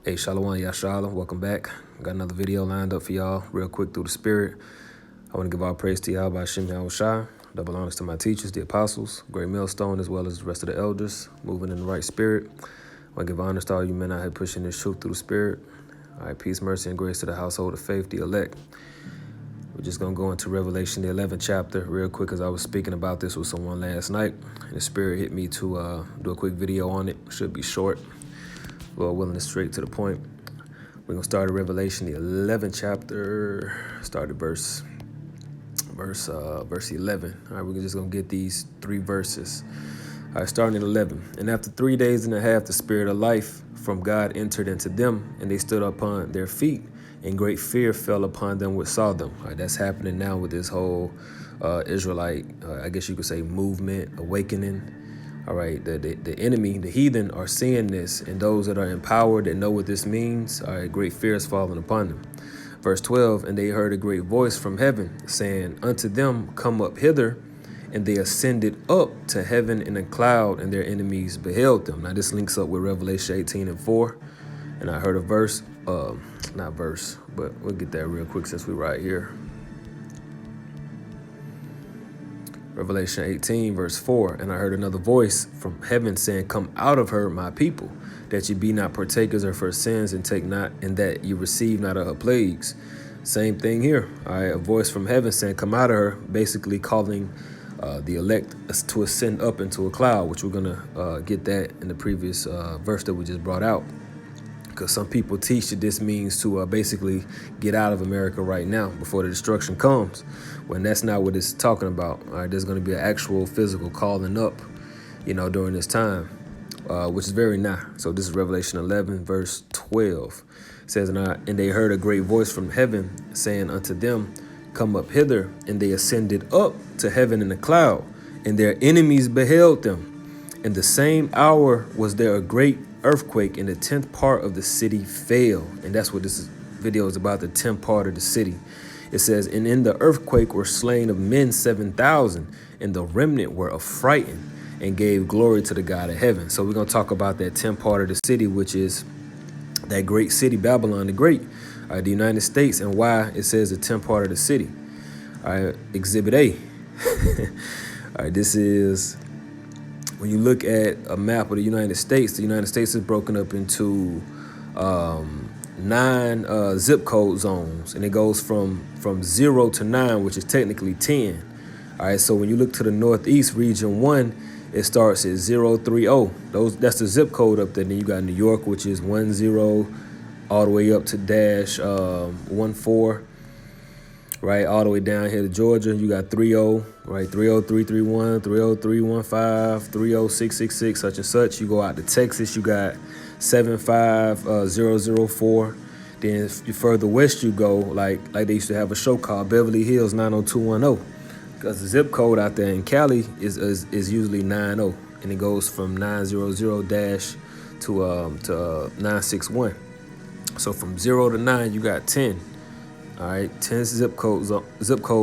Hey, Shalom, Yashala, welcome back. Got another video lined up for y'all, real quick through the Spirit. I want to give all praise to y'all by Shem Yahushua. Double honors to my teachers, the apostles, great millstone, as well as the rest of the elders, moving in the right spirit. I want to give honors to all you men out here pushing this truth through the Spirit. All right, peace, mercy, and grace to the household of faith, the elect. We're just going to go into Revelation, the 11th chapter, real quick, as I was speaking about this with someone last night. And the Spirit hit me to do a quick video on it. Should be short. Lord willing, it's straight to the point. We're going to start at Revelation, the 11th chapter, start at verse 11. All right, we're just going to get these three verses. All right, starting at 11. And after 3 days and a half, the Spirit of life from God entered into them, and they stood upon their feet, and great fear fell upon them which saw them. All right, that's happening now with this whole Israelite, I guess you could say, movement, awakening. All right, the enemy, the heathen are seeing this, and those that are empowered that know what this means, all right, great fear is falling upon them. Verse 12, and they heard a great voice from heaven, saying, unto them, come up hither. And they ascended up to heaven in a cloud, and their enemies beheld them. Now this links up with Revelation 18:4. And I heard a verse, not verse, but we'll get that real quick since we're right here. Revelation 18, verse 4, and I heard another voice from heaven saying, come out of her, my people, that ye be not partakers of her sins, and take not, and that ye receive not of her plagues. Same thing here. All right, a voice from heaven saying, come out of her, basically calling the elect to ascend up into a cloud, which we're going to get that in the previous verse that we just brought out. Because some people teach that this means to basically get out of America right now before the destruction comes, when that's not what it's talking about. All right, there's going to be an actual physical calling up, during this time, which is very nigh. So this is Revelation 11, verse 12. It says, and they heard a great voice from heaven saying unto them, come up hither. And they ascended up to heaven in a cloud, and their enemies beheld them. In the same hour was there a great earthquake, and the 10th part of the city fell. And that's what this video is about, the 10th part of the city. It says, and in the earthquake were slain of men 7,000, and the remnant were affrighted, and gave glory to the God of heaven. So we're going to talk about that 10th part of the city, which is that great city, Babylon the Great, the United States, and why it says the 10th part of the city. All right, Exhibit A. All right, this is, when you look at a map of the United States is broken up into 9 zip code zones, and it goes from 0 to 9, which is technically 10. All right, so when you look to the Northeast, Region 1, it starts at 030. That's the zip code up there. Then you got New York, which is 10, all the way up to dash 14. Right, all the way down here to Georgia, you got 30, right, 30331, 30315, 30666, such and such. You go out to Texas, you got 75004. Then if you further west you go, like they used to have a show called Beverly Hills 90210, because the zip code out there in Cali is usually 90, and it goes from 900 dash to 961. So from 0 to 9, you got 10. All right, 10 zip code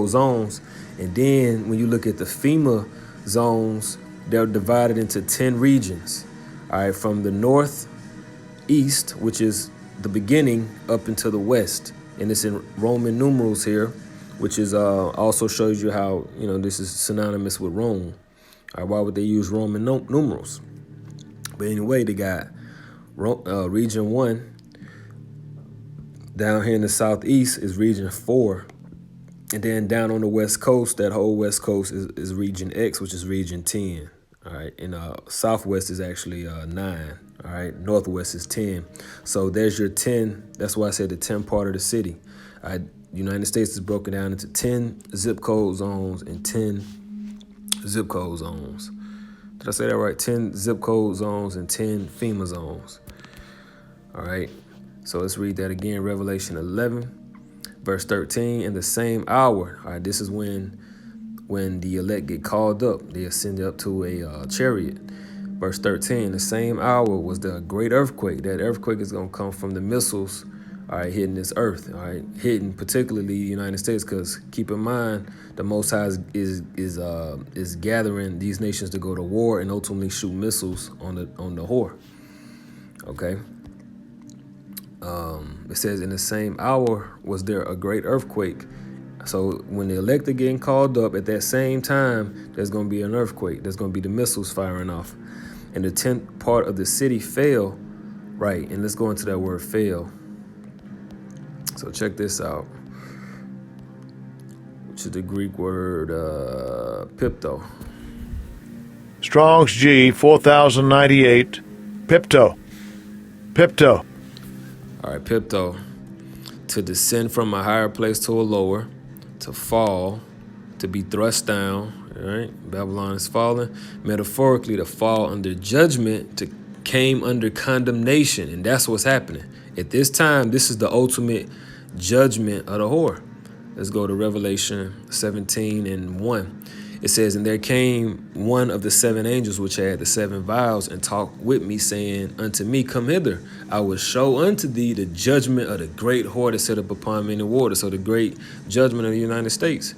zones. And then when you look at the FEMA zones, they're divided into 10 regions. All right, from the northeast, which is the beginning, up into the west. And it's in Roman numerals here, which is also shows you how, this is synonymous with Rome. All right, why would they use Roman numerals? But anyway, they got region 1. Down here in the southeast is region 4. And then down on the west coast, that whole west coast is region X, which is region 10. All right. And southwest is actually 9. All right. Northwest is 10. So there's your 10. That's why I said the 10 part of the city. All right. United States is broken down into 10 zip code zones and 10 zip code zones. Did I say that right? 10 zip code zones and 10 FEMA zones. All right. So let's read that again. Revelation 11, verse 13. In the same hour, all right, this is when the elect get called up. They ascend up to a chariot. Verse 13, the same hour was the great earthquake. That earthquake is going to come from the missiles, all right, hitting this earth, all right, hitting particularly the United States, because keep in mind, the Most High is gathering these nations to go to war and ultimately shoot missiles on the whore. Okay. It says, in the same hour was there a great earthquake. So when the elect are getting called up, at that same time, there's going to be an earthquake. There's going to be the missiles firing off. And the 10th part of the city fell. Right, and let's go into that word fell. So check this out, which is the Greek word pipto. Strong's G, 4098, pipto. Pipto. All right, pipto. To descend from a higher place to a lower, to fall, to be thrust down. All right, Babylon is falling. Metaphorically, to fall under judgment, to came under condemnation, and that's what's happening. At this time, this is the ultimate judgment of the whore. Let's go to Revelation 17:1. It says, and there came one of the 7 angels which had the 7 vials, and talked with me, saying unto me, come hither, I will show unto thee the judgment of the great whore that set up upon many waters. So the great judgment of the United States,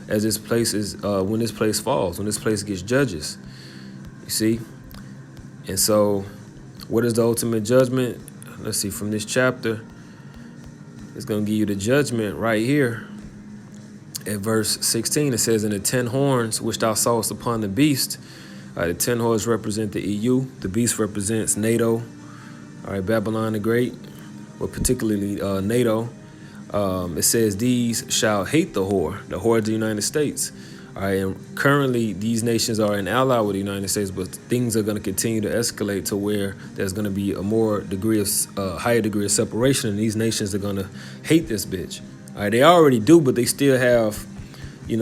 as this place is, when this place falls, when this place gets judges. You see? And so, what is the ultimate judgment? Let's see, from this chapter, it's going to give you the judgment right here. At verse 16, it says, and the 10 horns which thou sawest upon the beast, the 10 horns represent the EU, the beast represents NATO, all right, Babylon the Great, but particularly NATO. It says, these shall hate the whore of the United States. All right, and currently these nations are an ally with the United States, but things are going to continue to escalate to where there's going to be a higher degree of separation, and these nations are going to hate this bitch. All right, they already do, but they still have,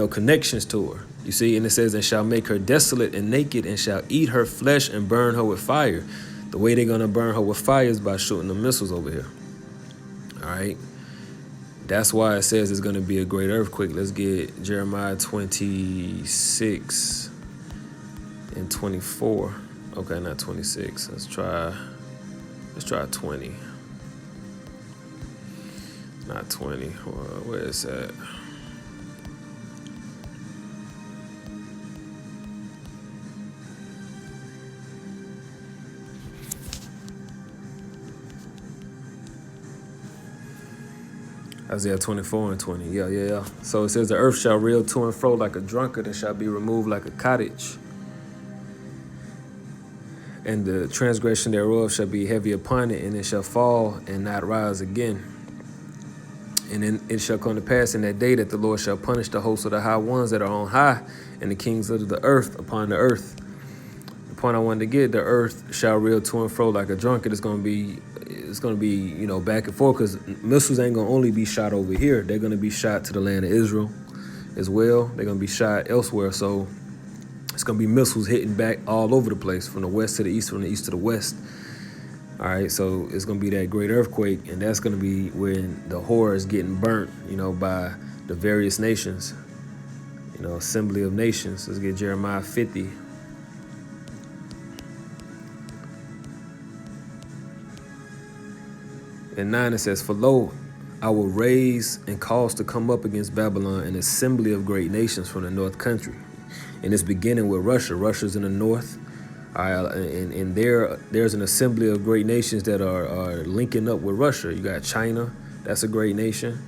connections to her. You see, and it says, and shall make her desolate and naked, and shall eat her flesh and burn her with fire. The way they're going to burn her with fire is by shooting the missiles over here. All right. That's why it says it's going to be a great earthquake. Let's get Jeremiah 26 and 24. Okay, not 26. Let's try 20. Not 20. Where is that? Isaiah 24 and 20. Yeah. So it says, the earth shall reel to and fro like a drunkard, and shall be removed like a cottage. And the transgression thereof shall be heavy upon it, and it shall fall and not rise again. And then it shall come to pass in that day that the Lord shall punish the hosts of the high ones that are on high, and the kings of the earth upon the earth. The point I wanted to get, the earth shall reel to and fro like a drunkard. It's going to be, back and forth, because missiles ain't going to only be shot over here. They're going to be shot to the land of Israel as well. They're going to be shot elsewhere. So it's going to be missiles hitting back all over the place, from the west to the east, from the east to the west. All right, so it's going to be that great earthquake, and that's going to be when the whore is getting burnt, by the various nations, assembly of nations. Let's get Jeremiah 50. And 9, it says, for lo, I will raise and cause to come up against Babylon an assembly of great nations from the north country. And it's beginning with Russia. Russia's in the north. And there's an assembly of great nations that are linking up with Russia. You got China. That's a great nation.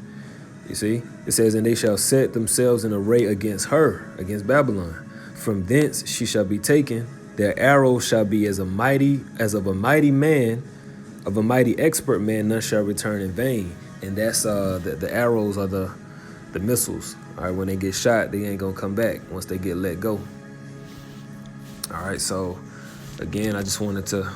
You see? It says, and they shall set themselves in array against her, against Babylon. From thence she shall be taken. Their arrows shall be as of a mighty man, of a mighty expert man, none shall return in vain. And that's the arrows are the missiles. All right, when they get shot, they ain't gonna come back once they get let go. All right, so again, I just wanted to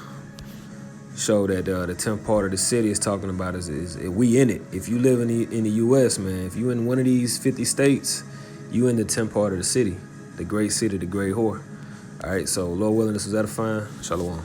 show that the 10th part of the city is talking about is we in it. If you live in the U.S., man, if you in one of these 50 states, you in the 10th part of the city, the great city, the great whore. All right, so Lord willing, this was edifying. Shalom.